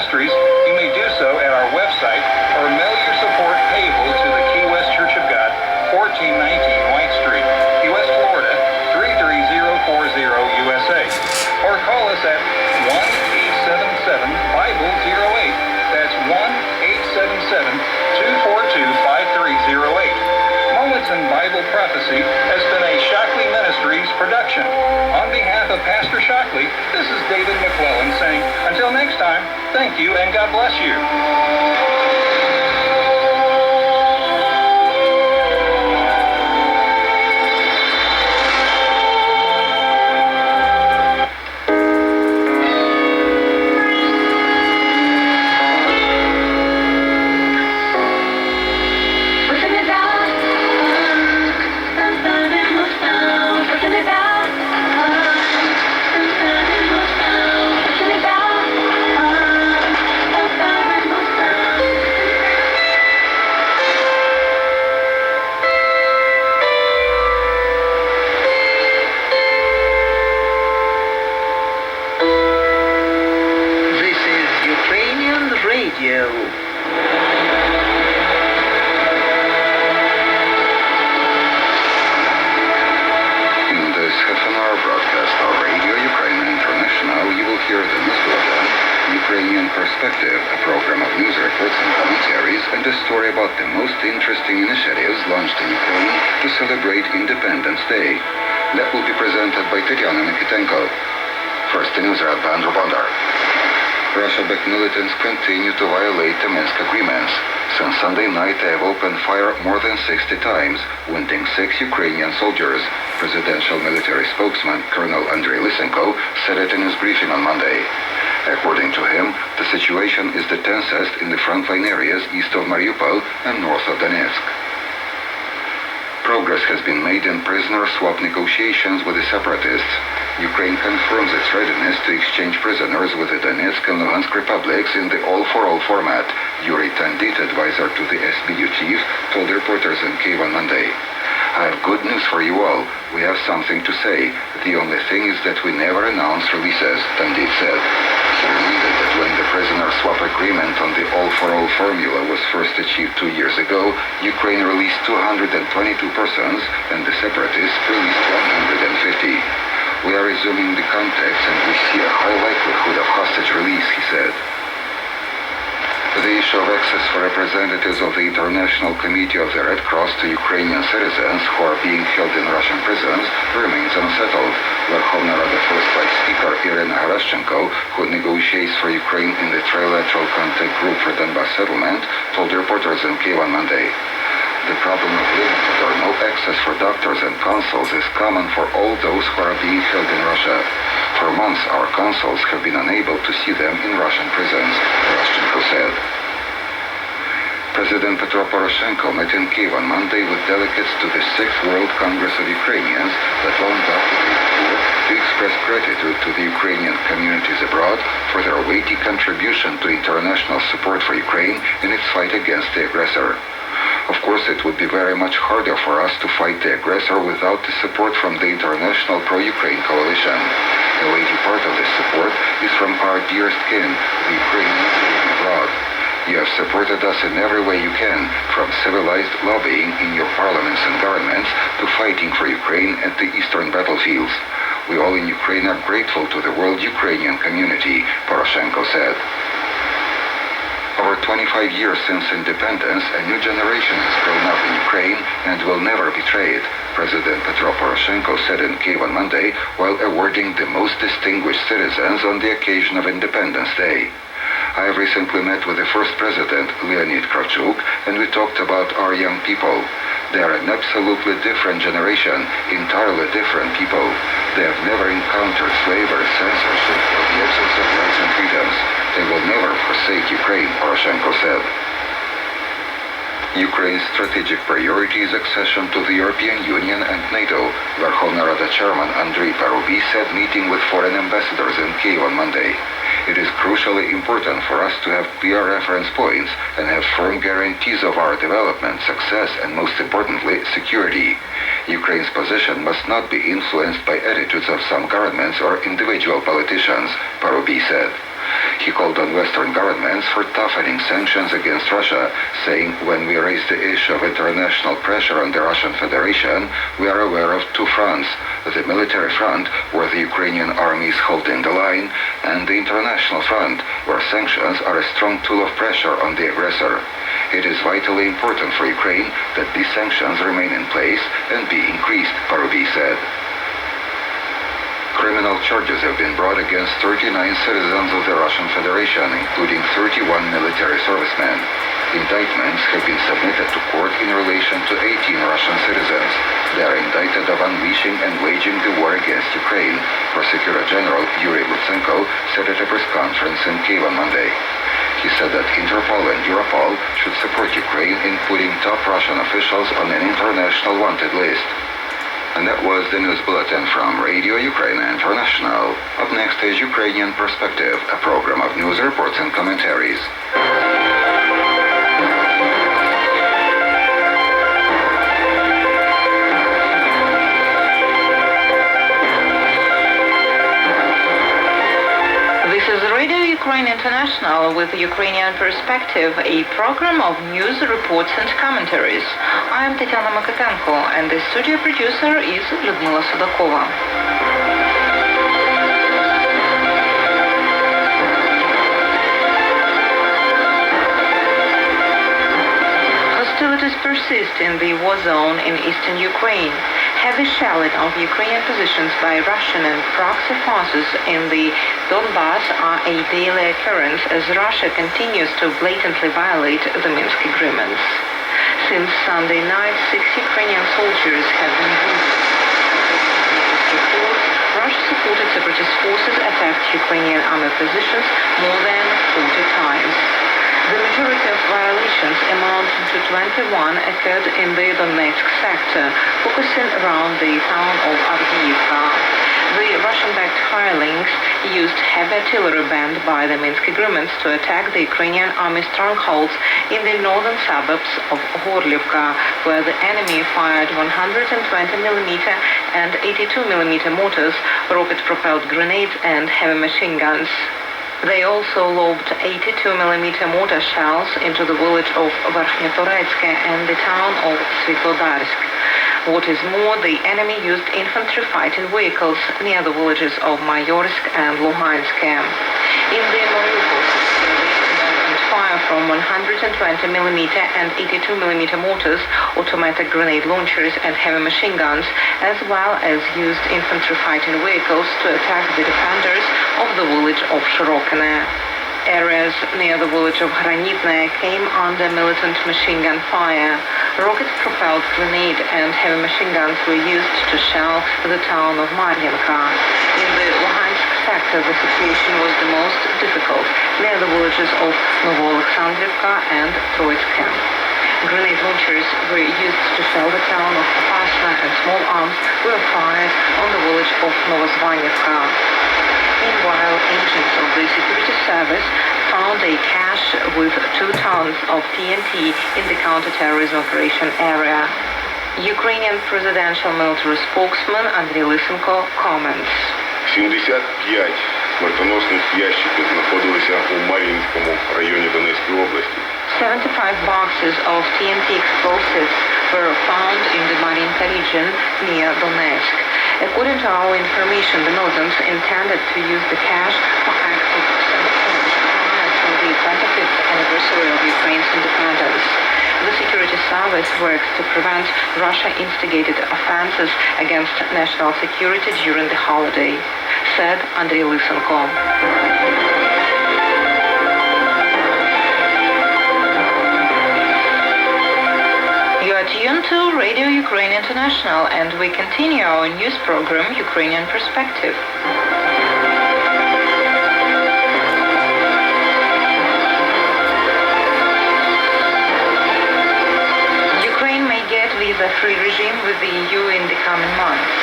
ministries, you may do so at our website or mail your support payable to the Key West Church of God, 1419 White Street, Key West, Florida, 33040 USA. Or call us at 1-877-BIBLE-08. That's 1-877-242-5308. Moments in Bible Prophecy has been a Shockley Ministries production. On behalf of Pastor Shockley, this is David McClellan saying, until next time, thank you and God bless you. Russia-backed militants continue to violate the Minsk agreements. Since Sunday night, they have opened fire more than 60 times, wounding 6 Ukrainian soldiers. Presidential military spokesman Colonel Andrei Lysenko said it in his briefing on Monday. According to him, the situation is the tensest in the frontline areas east of Mariupol and north of Donetsk. Progress has been made in prisoner swap negotiations with the separatists. Ukraine confirms its readiness to exchange prisoners with the Donetsk and Luhansk republics in the all-for-all format, Yuri Tandit, advisor to the SBU chief, told reporters in Kyiv on Monday. I have good news for you all. We have something to say. The only thing is that we never announce releases, Tandit said. He reminded that when the prisoner swap agreement on the all-for-all formula was first achieved 2 years ago, Ukraine released 222 persons and the separatists released 150. We are resuming the contacts and we see a high likelihood of hostage release, he said. The issue of access for representatives of the International Committee of the Red Cross to Ukrainian citizens who are being held in Russian prisons remains unsettled. Verkhovna Rada First Vice Speaker Irina Harashchenko, who negotiates for Ukraine in the Trilateral Contact Group for Donbas Settlement, told reporters in Kyiv on Monday. The problem of limited or no access for doctors and consuls is common for all those who are being held in Russia. For months, our consuls have been unable to see them in Russian prisons, Harashchenko said. President Petro Poroshenko met in Kyiv on Monday with delegates to the 6th World Congress of Ukrainians that wound up the day before to express gratitude to the Ukrainian communities abroad for their weighty contribution to international support for Ukraine in its fight against the aggressor. Of course, it would be very much harder for us to fight the aggressor without the support from the international pro-Ukraine coalition. A weighty part of this support is from our dearest kin, the Ukrainians living abroad. You have supported us in every way you can, from civilized lobbying in your parliaments and governments to fighting for Ukraine at the eastern battlefields. We all in Ukraine are grateful to the world Ukrainian community, Poroshenko said. Over 25 years since independence, a new generation has grown up in Ukraine and will never betray it, President Petro Poroshenko said in Kyiv on Monday while awarding the most distinguished citizens on the occasion of Independence Day. I have recently met with the first president, Leonid Kravchuk, and we talked about our young people. They are an absolutely different generation, entirely different people. They have never encountered slavery, censorship, or the absence of rights and freedoms. They will never forsake Ukraine, Poroshenko said. Ukraine's strategic priority is accession to the European Union and NATO, Verkhovna Rada Chairman Andrei Parubi said meeting with foreign ambassadors in Kyiv on Monday. It is crucially important for us to have clear reference points and have firm guarantees of our development, success, and most importantly, security. Ukraine's position must not be influenced by attitudes of some governments or individual politicians, Parubi said. He called on Western governments for toughening sanctions against Russia, saying, "When we raise the issue of international pressure on the Russian Federation, we are aware of two fronts: the military front, where the Ukrainian army is holding the line, and the international front, where sanctions are a strong tool of pressure on the aggressor. It is vitally important for Ukraine that these sanctions remain in place and be increased," Parubi said. Criminal charges have been brought against 39 citizens of the Russian Federation, including 31 military servicemen. Indictments have been submitted to court in relation to 18 Russian citizens. They are indicted of unleashing and waging the war against Ukraine, Prosecutor General Yuri Lutsenko said at a press conference in Kyiv on Monday. He said that Interpol and Europol should support Ukraine in putting top Russian officials on an international wanted list. And that was the news bulletin from Radio Ukraine International. Up next is Ukrainian Perspective, a program of news reports and commentaries. This is Radio Ukraine International with Ukrainian Perspective, a program of news, reports and commentaries. I am Tatiana Makatenko, and the studio producer is Lyudmila Sudakova. Hostilities persist in the war zone in eastern Ukraine. Heavy shelling of Ukrainian positions by Russian and proxy forces in the Donbass are a daily occurrence as Russia continues to blatantly violate the Minsk agreements. Since Sunday night, 6 Ukrainian soldiers have been wounded. Russia-supported separatist forces attacked Ukrainian army positions more than 40 times. The majority of violations, amounting to 21, occurred in the Donetsk sector, focusing around the town of Avdiivka. The Russian-backed hirelings used heavy artillery banned by the Minsk agreements to attack the Ukrainian army strongholds in the northern suburbs of Gorlivka, where the enemy fired 120mm and 82mm mortars, rocket-propelled grenades and heavy machine guns. They also lobbed 82mm mortar shells into the village of Verkhneturets and the town of Svetlodarsk. What is more, the enemy used infantry fighting vehicles near the villages of Mayorsk and Luhansk. In the Mariupol, fire from 120mm and 82mm mortars, automatic grenade launchers and heavy machine guns, as well as used infantry fighting vehicles to attack the defenders of the village of Shirokine. Areas near the village of Granitne came under militant machine gun fire. Rocket-propelled grenade and heavy machine guns were used to shell the town of Maryanka. In the Luhansk sector, the situation was the most difficult near the villages of Novoalexandrivka and Troitsk. Grenade launchers were used to shell the town of Popasna, and small arms were fired on the village of Novozvanivka. Meanwhile, agents of the security service found a cache with 2 tons of TNT in the counter-terrorism operation area. Ukrainian presidential military spokesman Andriy Lysenko comments. 75 смертоносних ящиків знаходилися у Мар'їнському районі Донецької області. 75 boxes of TNT explosives were found in the Mariinka region near Donetsk. According to our information, the militants intended to use the cache for active sabotage prior to the 25th anniversary of Ukraine's independence. The security service works to prevent Russia-instigated offenses against national security during the holiday, said Andriy Lysenko. You are tuned to Radio Ukraine International, and we continue our news program, Ukrainian Perspective. Ukraine may get visa-free regime with the EU in the coming months.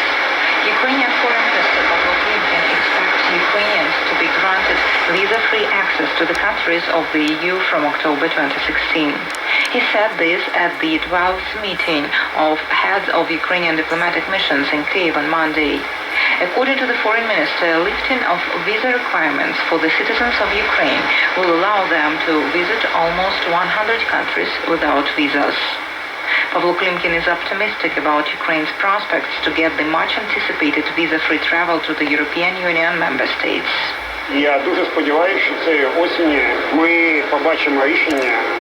Ukrainian Foreign Minister Pavlo Klimkin expects Ukrainians to be granted visa-free access to the countries of the EU from October 2016. He said this at the 12th meeting of heads of Ukrainian diplomatic missions in Kyiv on Monday. According to the foreign minister, lifting of visa requirements for the citizens of Ukraine will allow them to visit almost 100 countries without visas. Pavlo Klimkin is optimistic about Ukraine's prospects to get the much-anticipated visa-free travel to the European Union member states. Я дуже сподіваюся, що цієї осені ми побачимо рішення